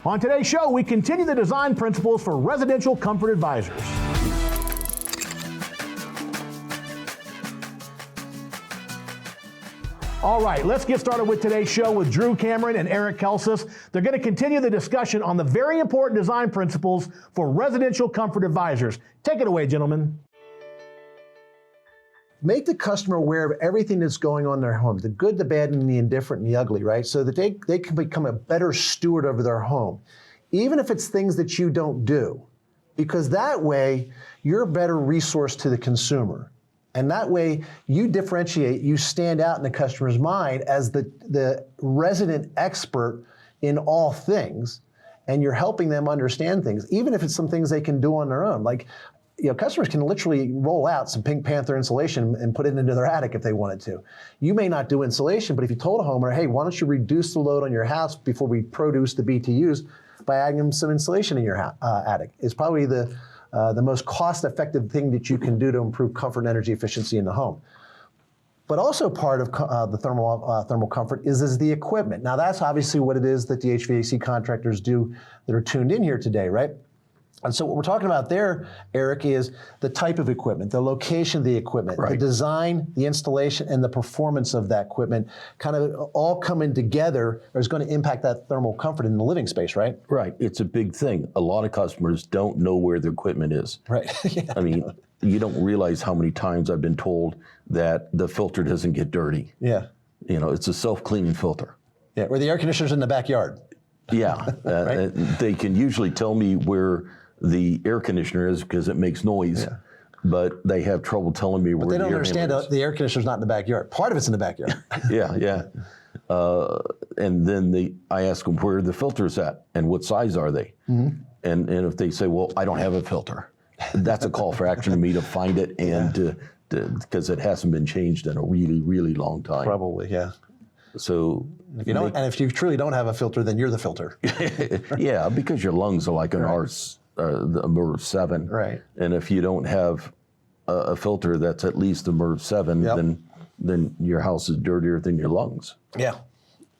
On today's show, we continue the design principles for residential comfort advisors. All right, let's get started with today's show with Drew Cameron and Eric Kjelshus. They're going to continue the discussion on the very important design principles for residential comfort advisors. Take it away, gentlemen. Make the customer aware of everything that's going on in their home, the good, the bad, and the indifferent, and the ugly, right? So that they can become a better steward over their home, even if it's things that you don't do, because that way you're a better resource to the consumer. And that way you differentiate, you stand out in the customer's mind as the resident expert in all things, and you're helping them understand things, even if it's some things they can do on their own. Like, customers can literally roll out some Pink Panther insulation and put it into their attic if they wanted to. You may not do insulation, but if you told a homeowner, hey, why don't you reduce the load on your house before we produce the BTUs by adding them some insulation in your attic? It's probably the most cost-effective thing that you can do to improve comfort and energy efficiency in the home. But also part of the thermal comfort is the equipment. Now that's obviously what it is that the HVAC contractors do that are tuned in here today, right? And so what we're talking about there, Eric, is the type of equipment, the location of the equipment, right, the design, the installation, and the performance of that equipment kind of all coming together is going to impact that thermal comfort in the living space, right? Right. It's a big thing. A lot of customers don't know where their equipment is. Right. Yeah. I mean, you don't realize how many times I've been told that the filter doesn't get dirty. Yeah. It's a self-cleaning filter. Yeah, or the air conditioner's in the backyard. Yeah. Right? They can usually tell me where the air conditioner is because it makes noise, yeah, but they have trouble telling me where the air handler is. But they don't understand the air conditioner's not in the backyard. Part of it's in the backyard. Yeah. And then I ask them where the filter's at and what size are they? Mm-hmm. And if they say, well, I don't have a filter, that's a call for action to me to find it and because it hasn't been changed in a really, really long time. Probably, yeah. So if you don't, and if you truly don't have a filter, then you're the filter. Yeah, because your lungs are like an the MERV 7. Right. And if you don't have a filter that's at least a MERV 7, yep, then your house is dirtier than your lungs. Yeah.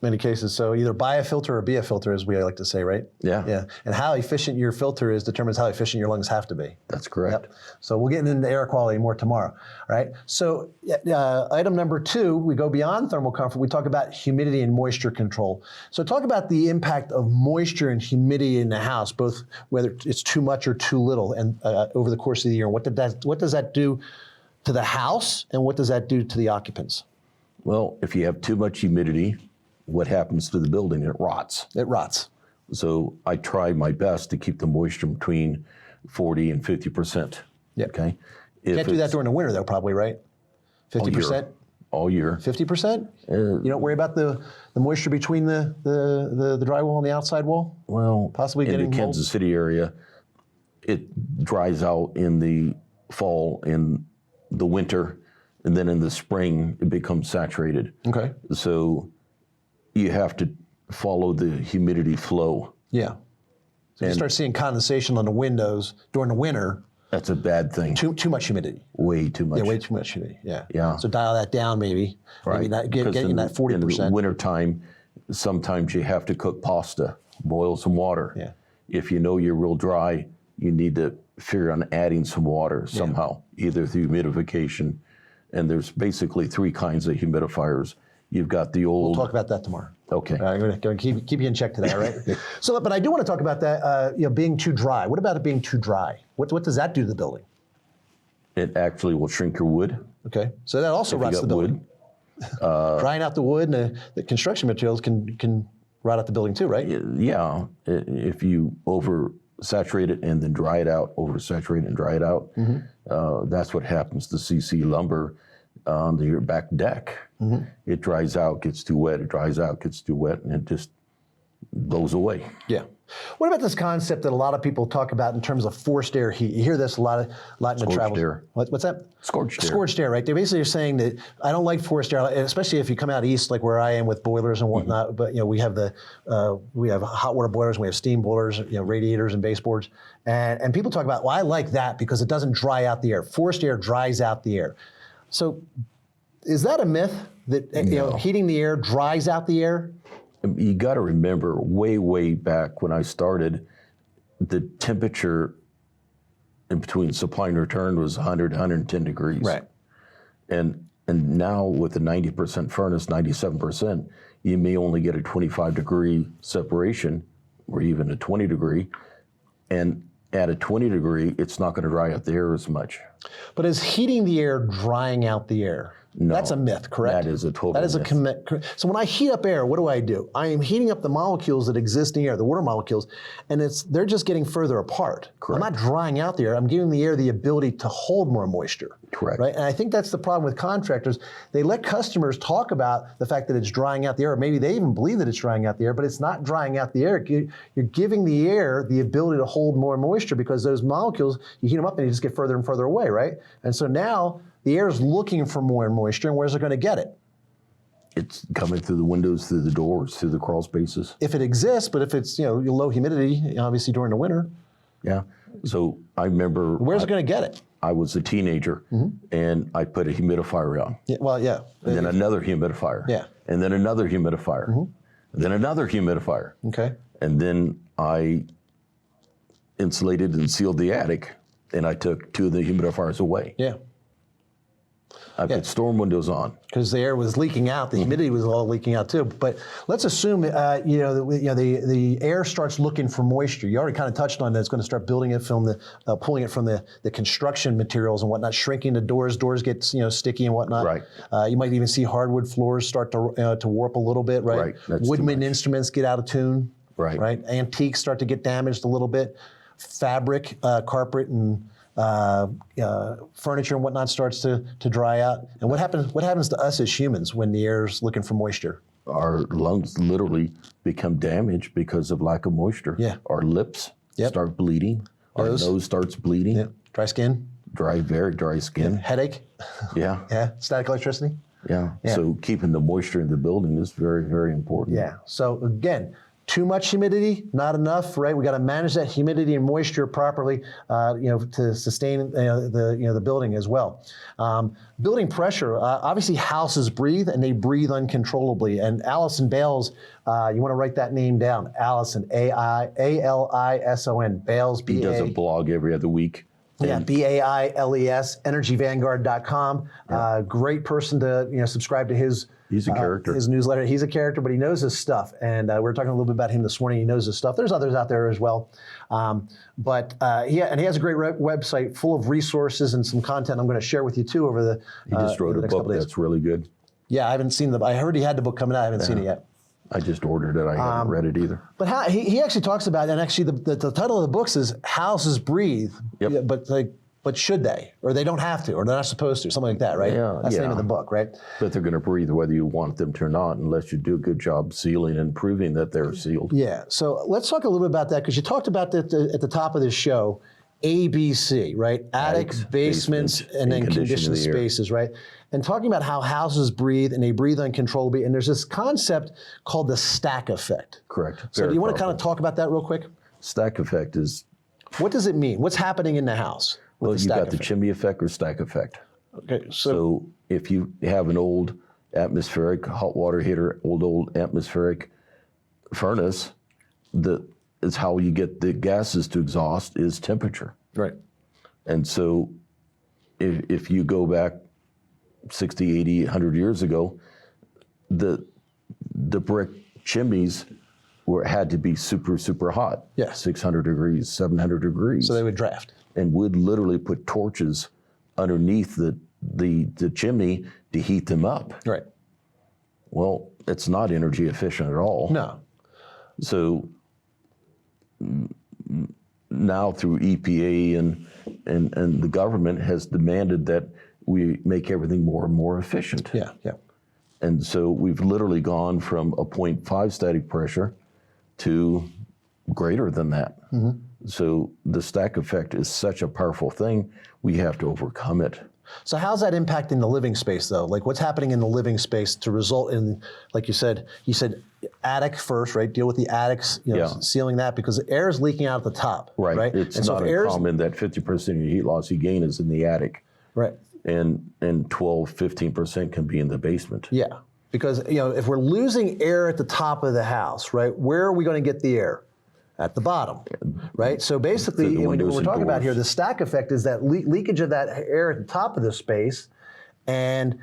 Many cases. So either buy a filter or be a filter, as we like to say, right? Yeah. Yeah. And how efficient your filter is determines how efficient your lungs have to be. That's correct. Yep. So we'll get into air quality more tomorrow. All right. So item number 2, we go beyond thermal comfort. We talk about humidity and moisture control. So talk about the impact of moisture and humidity in the house, both whether it's too much or too little, and over the course of the year. What does that do to the house, and what does that do to the occupants? Well, if you have too much humidity, what happens to the building? It rots. It rots. So I try my best to keep the moisture between 40 and 50%. Yeah. Okay. Can't do that during the winter though, probably, right? 50%? All year. 50%? You don't worry about the moisture between the drywall and the outside wall? Well, possibly getting in the Kansas City area, it dries out in the fall, in the winter, and then in the spring it becomes saturated. Okay. So you have to follow the humidity flow. Yeah. So you start seeing condensation on the windows during the winter. That's a bad thing. Too much humidity. Way too much. Yeah, way too much humidity. Yeah. Yeah. So dial that down, maybe. Right. Maybe getting that 40%. In the wintertime, sometimes you have to cook pasta, boil some water. Yeah. If you know you're real dry, you need to figure on adding some water somehow, either through humidification. And there's basically 3 kinds of humidifiers. You've got the old... We'll talk about that tomorrow. Okay. I'm going to keep you in check today, all right? So, but I do want to talk about that, being too dry. What about it being too dry? What does that do to the building? It actually will shrink your wood. Okay. So that also rots the building. Drying out the wood and the construction materials can rot out the building too, right? Yeah. If you oversaturate it and then dry it out, oversaturate and dry it out, that's what happens to CC lumber on your back deck. Mm-hmm. It dries out, gets too wet, it dries out, gets too wet, and it just blows away. Yeah. What about this concept that a lot of people talk about in terms of forced air heat? You hear this a lot in the travel. Scorched air. What's that? Scorched air. Scorched air, right? They basically are saying that I don't like forced air, especially if you come out east, like where I am with boilers and whatnot. But we have hot water boilers, and we have steam boilers, radiators and baseboards, and people talk about, well, I like that because it doesn't dry out the air. Forced air dries out the air. So, is that a myth that No. Heating the air dries out the air? You got to remember, way back when I started, the temperature in between supply and return was 100, 110 degrees. Right. And now with the 90% furnace, 97%, you may only get a 25 degree separation, or even a 20 degree. And at a 20 degree, it's not going to dry out the air as much. But is heating the air drying out the air? No, that's a myth, correct? That is a total myth. That is myth. So when I heat up air, what do? I am heating up the molecules that exist in the air, the water molecules, and they're just getting further apart. Correct. I'm not drying out the air. I'm giving the air the ability to hold more moisture. Correct. Right? And I think that's the problem with contractors. They let customers talk about the fact that it's drying out the air, or maybe they even believe that it's drying out the air, but it's not drying out the air. You're giving the air the ability to hold more moisture because those molecules, you heat them up and you just get further and further away, right? And so now the air is looking for more moisture, and where's it going to get it? It's coming through the windows, through the doors, through the crawl spaces. If it exists, but if it's low humidity, obviously during the winter. Yeah. So I remember. Where's it going to get it? I was a teenager, and I put a humidifier on. Yeah, well, yeah. And then another humidifier. Yeah. And then another humidifier. And then another humidifier. Okay. And then I insulated and sealed the attic, and I took 2 of the humidifiers away. Yeah. I put storm windows on. Because the air was leaking out, the humidity was all leaking out too. But let's assume, the air starts looking for moisture. You already kind of touched on that. It's going to start building it from pulling it from the construction materials and whatnot, shrinking the doors. Doors get sticky and whatnot. Right. You might even see hardwood floors start to warp a little bit. Right. That's Woodman instruments get out of tune. Right. Right. Antiques start to get damaged a little bit. Fabric, carpet, and furniture and whatnot starts to dry out. And what happens to us as humans when the air's looking for moisture? Our lungs literally become damaged because of lack of moisture. Yeah. Our lips start bleeding. Our nose starts bleeding. Yeah. Dry skin. Very dry skin. Headache. Yeah. Yeah. Static electricity. Yeah. So keeping the moisture in the building is very, very important. Yeah. So again, too much humidity, not enough, right? We got to manage that humidity and moisture properly, to sustain the building as well. Building pressure, obviously houses breathe and they breathe uncontrollably. And Allison Bales, you want to write that name down, Allison, A-I-A-L-I-S-O-N, Bales, B-A. He does a blog every other week. Yeah, B-A-I-L-E-S, energyvanguard.com. Great person to subscribe to his. He's a character. His newsletter. He's a character, but he knows his stuff. And we were talking a little bit about him this morning. He knows his stuff. There's others out there as well. But he has a great website full of resources and some content I'm going to share with you too over the. He just wrote a book that's really good. Yeah, I haven't seen I heard he had the book coming out. I haven't seen it yet. I just ordered it. I haven't read it either. But he actually talks about, and actually the title of the book is Houses Breathe. Yep. Yeah, but should they? Or they don't have to, or they're not supposed to, something like that, right? Yeah, That's the name of the book, right? But they're going to breathe whether you want them to or not, unless you do a good job sealing and proving that they're sealed. Yeah, so let's talk a little bit about that, because you talked about that at the top of this show, ABC, right? Attics, basements, and then conditioned spaces, right? And talking about how houses breathe and they breathe uncontrollably, and there's this concept called the stack effect. Correct. So do you want to kind of talk about that real quick? Stack effect is... What does it mean? What's happening in the house? Well, you got the chimney effect or stack effect. Okay, so if you have an old atmospheric hot water heater, old atmospheric furnace, it's how you get the gases to exhaust is temperature. Right. And so if you go back 60, 80, 100 years ago, the brick chimneys had to be super, super hot. Yeah. 600 degrees, 700 degrees. So they would draft. And would literally put torches underneath the chimney to heat them up. Right. Well, it's not energy efficient at all. No. So now through EPA and the government has demanded that we make everything more and more efficient. Yeah, yeah. And so we've literally gone from a 0.5 static pressure to greater than that. Mm-hmm. So the stack effect is such a powerful thing, we have to overcome it. So how's that impacting the living space though? Like what's happening in the living space to result in, like you said attic first, right? Deal with the attics, sealing that, because air is leaking out at the top. Right. It's not uncommon that 50% of your heat loss you gain is in the attic. Right. And 12, 15% can be in the basement. Yeah. Because if we're losing air at the top of the house, right, where are we going to get the air? At the bottom, right? So basically, what we're talking about here, the stack effect is that leakage of that air at the top of the space, and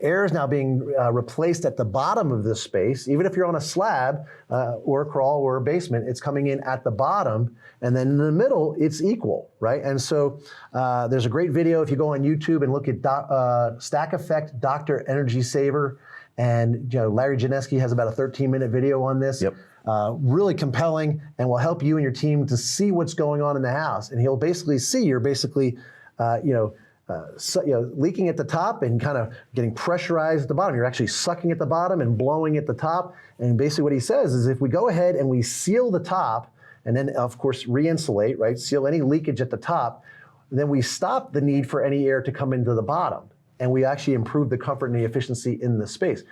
air is now being replaced at the bottom of this space. Even if you're on a slab or a crawl or a basement, it's coming in at the bottom, and then in the middle, it's equal, right? And so there's a great video if you go on YouTube and look at stack effect, Dr. Energy Saver, and Larry Janeski has about a 13-minute video on this. Yep. Really compelling, and will help you and your team to see what's going on in the house. And he'll basically see you're basically, leaking at the top and kind of getting pressurized at the bottom. You're actually sucking at the bottom and blowing at the top. And basically what he says is if we go ahead and we seal the top, and then of course re-insulate, right? Seal any leakage at the top, then we stop the need for any air to come into the bottom. And we actually improve the comfort and the efficiency in the space.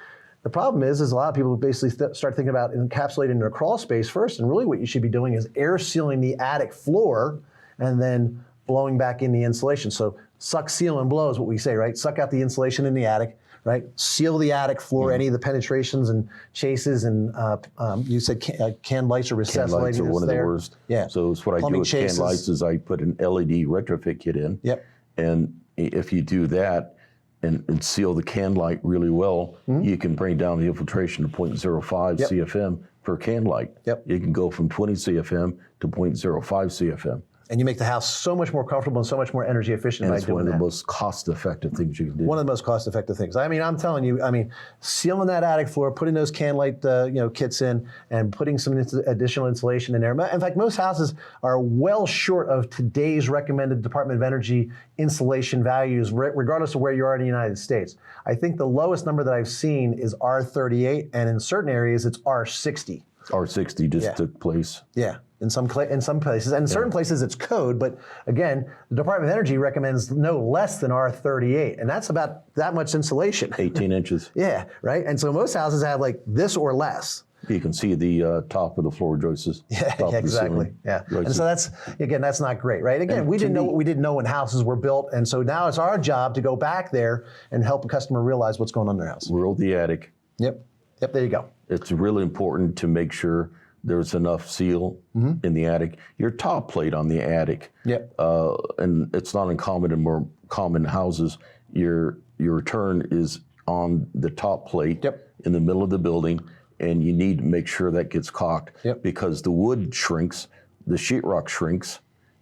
The problem is a lot of people basically start thinking about encapsulating their crawl space first, and really what you should be doing is air sealing the attic floor and then blowing back in the insulation. So suck, seal, and blow is what we say, right? Suck out the insulation in the attic, right? Seal the attic floor, any of the penetrations and chases, and you said can lights or recessed lighting. Can lights are one of the worst. Yeah. So it's what I do with can lights is I put an LED retrofit kit in. Yep. And if you do that, and seal the can light really well, you can bring down the infiltration to 0.05 CFM per can light. Yep. You can go from 20 CFM to 0.05 CFM. And you make the house so much more comfortable and so much more energy efficient by doing that. And it's one of the most cost-effective things you can do. One of the most cost-effective things. I mean, I'm telling you, sealing that attic floor, putting those can light kits in, and putting some additional insulation in there. In fact, most houses are well short of today's recommended Department of Energy insulation values, regardless of where you are in the United States. I think the lowest number that I've seen is R38, and in certain areas, it's R60. R60 just took place. Yeah. In some places, and in certain places it's code, but again, the Department of Energy recommends no less than R38, and that's about that much insulation. 18 inches. Yeah, right? And so most houses have like this or less. You can see the top of the floor joists. Yeah, exactly. Yeah, and so that's not great, right? Again, we didn't know what we didn't know when houses were built, and so now it's our job to go back there and help a customer realize what's going on in their house. Roll the attic. Yep, there you go. It's really important to make sure there's enough seal in the attic. Your top plate on the attic, and it's not uncommon in more common houses, your return is on the top plate in the middle of the building, and you need to make sure that gets caulked because the wood shrinks, the sheetrock shrinks,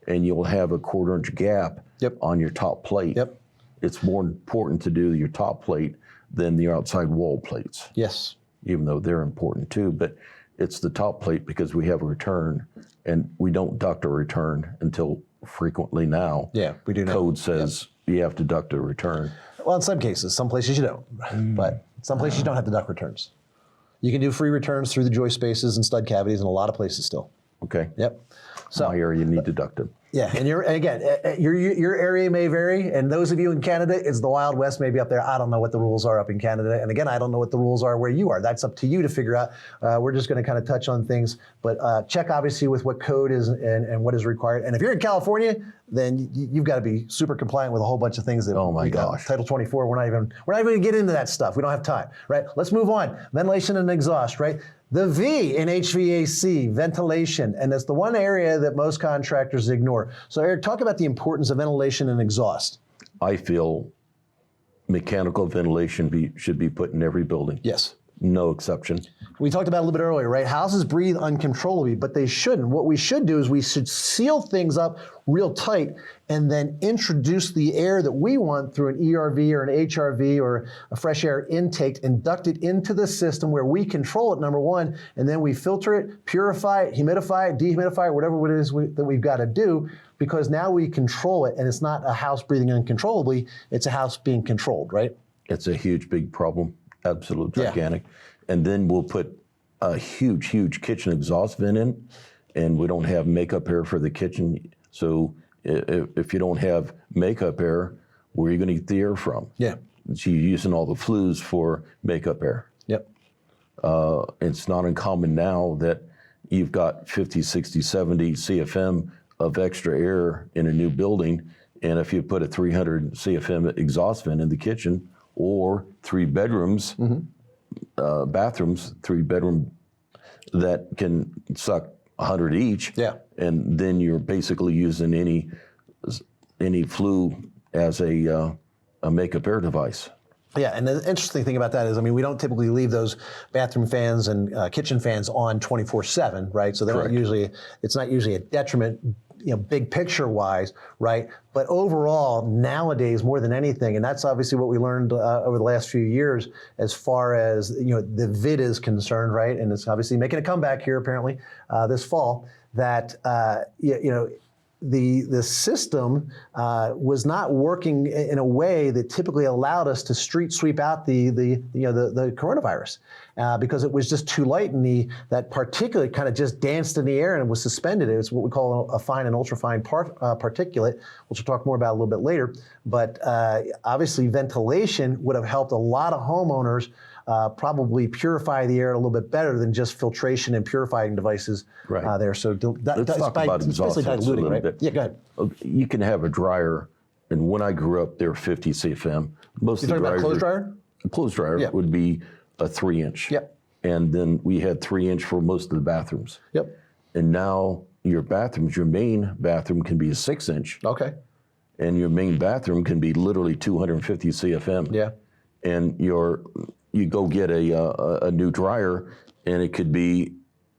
and you'll have a 1/4 inch gap on your top plate. It's more important to do your top plate than the outside wall plates. Yes. Even though they're important too, but it's the top plate because we have a return, and we don't duct a return until frequently now. Yeah, we do now. Code says you have to duct a return. Well, in some cases, some places you don't, but some places you don't have to duct returns. You can do free returns through the joist spaces and stud cavities in a lot of places still. Okay. Yep. So my area, you need to duct them. Yeah, and your area may vary, and those of you in Canada, it's the Wild West maybe up there. I don't know what the rules are up in Canada, and again, I don't know what the rules are where you are. That's up to you to figure out. We're just going to kind of touch on things, but check obviously with what code is and what is required. And if you're in California, then you've got to be super compliant with a whole bunch of things that. Oh my gosh. Title 24. We're not even going to get into that stuff. We don't have time, right? Let's move on. Ventilation and exhaust, right? The V in HVAC, ventilation, and that's the one area that most contractors ignore. So Eric, talk about the importance of ventilation and exhaust. I feel mechanical ventilation should be put in every building. Yes. No exception. We talked about it a little bit earlier, right? Houses breathe uncontrollably, but they shouldn't. What we should do is we should seal things up real tight and then introduce the air that we want through an ERV or an HRV or a fresh air intake and duct it into the system where we control it, number one, and then we filter it, purify it, humidify it, dehumidify it, whatever it is that we've got to do, because now we control it, and it's not a house breathing uncontrollably, it's a house being controlled, right? It's a huge, big problem. Absolute gigantic. Yeah. And then we'll put a huge, huge kitchen exhaust vent in, and we don't have makeup air for the kitchen. So if you don't have makeup air, where are you going to get the air from? Yeah. So you're using all the flues for makeup air. Yep. It's not uncommon now that you've got 50, 60, 70 CFM of extra air in a new building, and if you put a 300 CFM exhaust vent in the kitchen, or 3 bedrooms, bathrooms, 3-bedroom, that can suck 100 each. Yeah. And then you're basically using any flue as a makeup air device. Yeah, and the interesting thing about that is, I mean, we don't typically leave those bathroom fans and kitchen fans on 24/7, right? So they don't usually, it's not usually a detriment, big picture wise, right? But overall, nowadays, more than anything, and that's obviously what we learned over the last few years, as far as the vid is concerned, right? And it's obviously making a comeback here apparently this fall. That the system was not working in a way that typically allowed us to street sweep out the coronavirus because it was just too light, and that particulate kind of just danced in the air and was suspended. It's what we call a fine and ultrafine particulate, which we'll talk more about a little bit later. But obviously, ventilation would have helped a lot of homeowners probably purify the air a little bit better than just filtration and purifying devices there. So Let's talk about exhaust fans a little bit. Yeah, go ahead. You can have a dryer, and when I grew up, they're 50 CFM. Most You're of the talking about dryers clothes dryer? A clothes dryer would be a 3-inch. Yep. And then we had 3-inch for most of the bathrooms. Yep. And now your main bathroom can be a 6-inch. Okay. And your main bathroom can be literally 250 CFM. Yeah. And you go get a new dryer, and it could be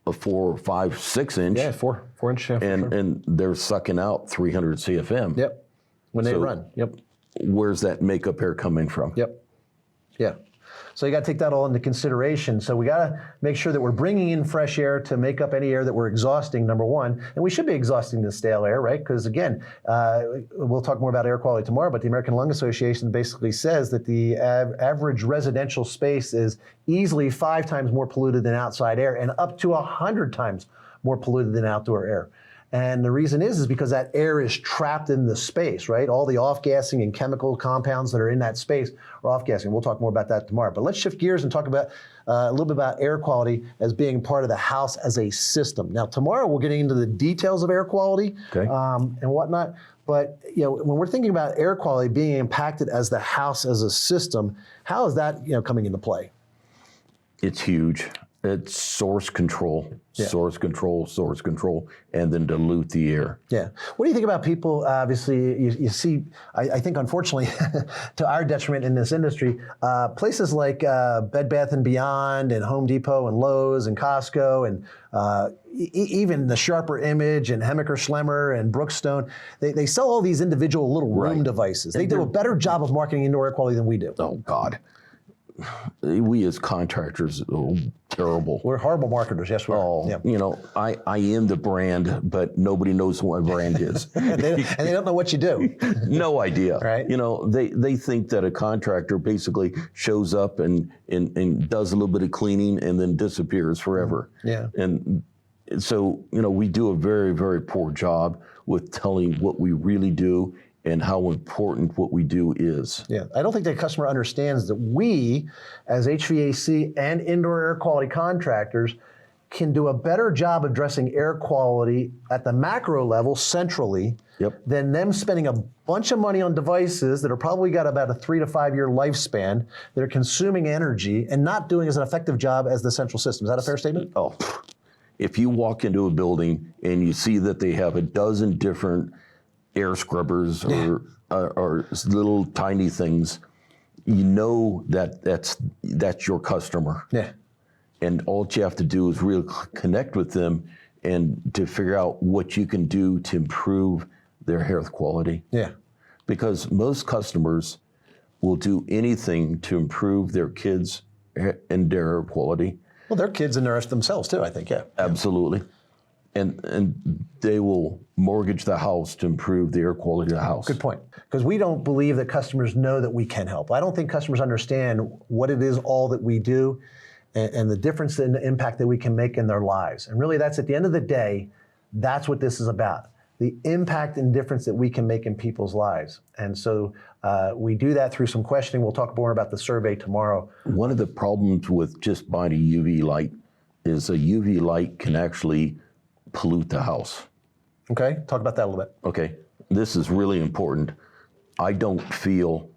a 4, 5, 6-inch. Yeah, 4-inch. Yeah, and they're sucking out 300 CFM. Yep. When they run. Yep. Where's that makeup air coming from? Yep. Yeah. So you got to take that all into consideration. So we got to make sure that we're bringing in fresh air to make up any air that we're exhausting, number one. And we should be exhausting the stale air, right? Because again, we'll talk more about air quality tomorrow, but the American Lung Association basically says that the average residential space is easily 5 times more polluted than outside air and up to 100 times more polluted than outdoor air. And the reason is because that air is trapped in the space, right? All the off-gassing and chemical compounds that are in that space are off-gassing. We'll talk more about that tomorrow. But let's shift gears and talk about a little bit about air quality as being part of the house as a system. Now, tomorrow we're getting into the details of air quality and whatnot. But when we're thinking about air quality being impacted as the house as a system, how is that coming into play? It's huge. It's source control, source control, and then dilute the air. Yeah. What do you think about people, obviously, you see, I think unfortunately, to our detriment in this industry, places like Bed Bath & Beyond and Home Depot and Lowe's and Costco and even the Sharper Image and Hemmicker Schlemmer and Brookstone, they sell all these individual little room devices. They do a better job of marketing indoor air quality than we do. Oh, God. We as contractors, terrible. We're horrible marketers, yes we are. I am the brand, but nobody knows what my brand is. and they don't know what you do. No idea. Right. They think that a contractor basically shows up and does a little bit of cleaning and then disappears forever. Yeah. And so, we do a very, very poor job with telling what we really do and how important what we do is. Yeah, I don't think the customer understands that we, as HVAC and indoor air quality contractors, can do a better job addressing air quality at the macro level centrally than them spending a bunch of money on devices that are probably got about a 3 to 5 year lifespan, that are consuming energy and not doing as an effective job as the central system. Is that a fair statement? Oh, if you walk into a building and you see that they have a dozen different air scrubbers or little tiny things, that's your customer. Yeah. And all you have to do is really connect with them and to figure out what you can do to improve their health quality. Yeah. Because most customers will do anything to improve their kids' and their air quality. Well, their kids and themselves too, I think, Absolutely. And they will mortgage the house to improve the air quality of the house. Good point. Because we don't believe that customers know that we can help. I don't think customers understand what it is all that we do and the difference in the impact that we can make in their lives. And really, that's at the end of the day, that's what this is about. The impact and difference that we can make in people's lives. And so we do that through some questioning. We'll talk more about the survey tomorrow. One of the problems with just buying a UV light is a UV light can actually pollute the house. Okay, talk about that a little bit. Okay, this is really important. I don't feel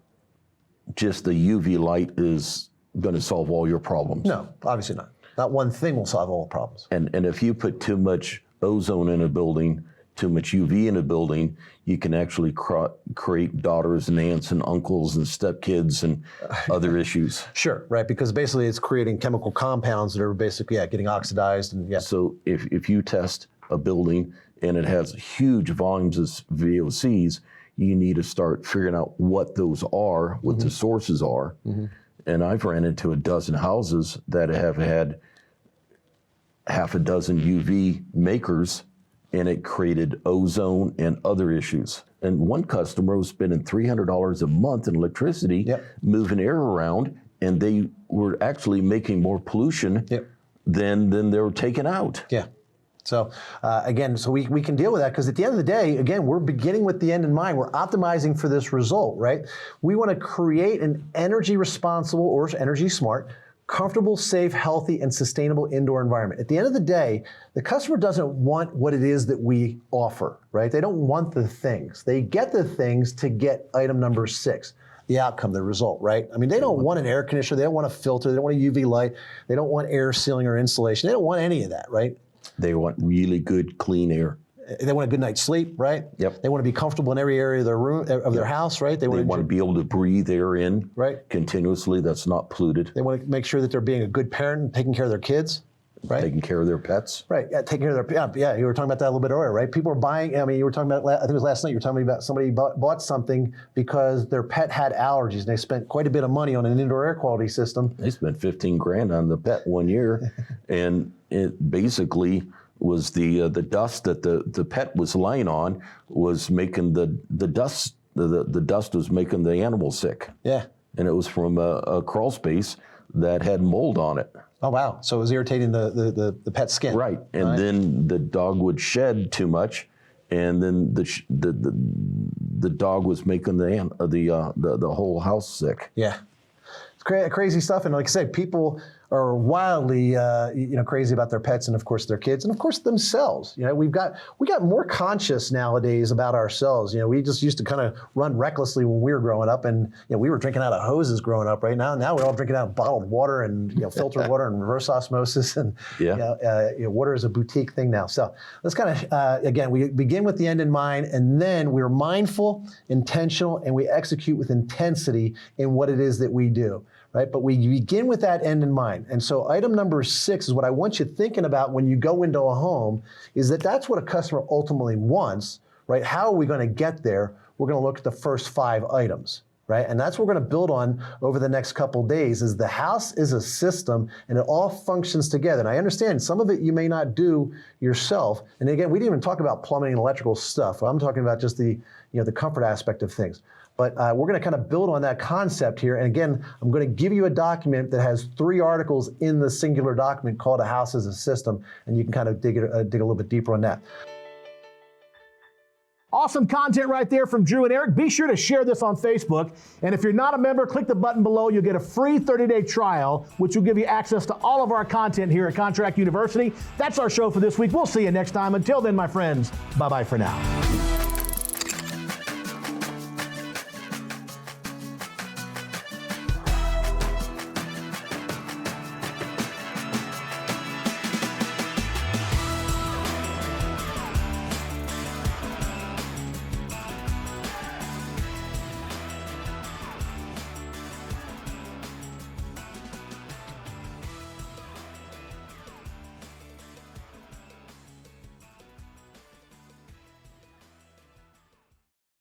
just the UV light is going to solve all your problems. No, obviously not. Not one thing will solve all problems. And if you put too much ozone in a building, too much UV in a building, you can actually create daughters and aunts and uncles and stepkids and other issues. Sure, right, because basically it's creating chemical compounds that are basically getting oxidized. And So if you test a building and it has huge volumes of VOCs, you need to start figuring out what those are, what the sources are. And I've ran into a dozen houses that have had half a dozen UV makers, and it created ozone and other issues. And one customer was spending $300 a month in electricity, moving air around, and they were actually making more pollution than they were taking out. Yeah. So again, so we can deal with that, because at the end of the day, again, we're beginning with the end in mind. We're optimizing for this result, right? We want to create an energy responsible or energy smart, comfortable, safe, healthy, and sustainable indoor environment. At the end of the day, the customer doesn't want what it is that we offer, right? They don't want the things. They get the things to get item number 6. The outcome, the result, right? I mean, they don't want an air conditioner. They don't want a filter. They don't want a UV light. They don't want air sealing or insulation. They don't want any of that, right? They want really good, clean air. They want a good night's sleep, right? Yep. They want to be comfortable in every area of their room, of their house, right? They want to be able to breathe air in continuously that's not polluted. They want to make sure that they're being a good parent and taking care of their kids, right? Taking care of their pets. Right, taking care of their, yeah, you were talking about that a little bit earlier, right? People are buying, I mean, you were talking about, I think it was last night, you were talking about somebody bought something because their pet had allergies, and they spent quite a bit of money on an indoor air quality system. They spent $15,000 on the pet one year, and it basically was the dust that the pet was laying on was making the dust was making the animal sick. Yeah. And it was from a crawl space that had mold on it. Oh wow! So it was irritating the pet's skin. Right, and then the dog would shed too much, and then the dog was making the whole house sick. Yeah, it's crazy stuff. And like I said, people are wildly crazy about their pets, and of course their kids, and of course themselves. You know, we got more conscious nowadays about ourselves. You know, we just used to kind of run recklessly when we were growing up, and we were drinking out of hoses growing up. Right now we're all drinking out of bottled water and filtered water and reverse osmosis, and water is a boutique thing now. So let's kind of again, we begin with the end in mind, and then we're mindful, intentional, and we execute with intensity in what it is that we do. Right, but we begin with that end in mind. And so item number 6 is what I want you thinking about when you go into a home, is that's what a customer ultimately wants, right? How are we going to get there? We're going to look at the first 5 items, right? And that's what we're going to build on over the next couple days, is the house is a system and it all functions together. And I understand some of it you may not do yourself. And again, we didn't even talk about plumbing and electrical stuff. I'm talking about just the comfort aspect of things. But we're going to kind of build on that concept here. And again, I'm going to give you a document that has 3 articles in the singular document called A House as a System, and you can kind of dig a little bit deeper on that. Awesome content right there from Drew and Eric. Be sure to share this on Facebook. And if you're not a member, click the button below. You'll get a free 30-day trial, which will give you access to all of our content here at Contractor University. That's our show for this week. We'll see you next time. Until then, my friends, bye-bye for now.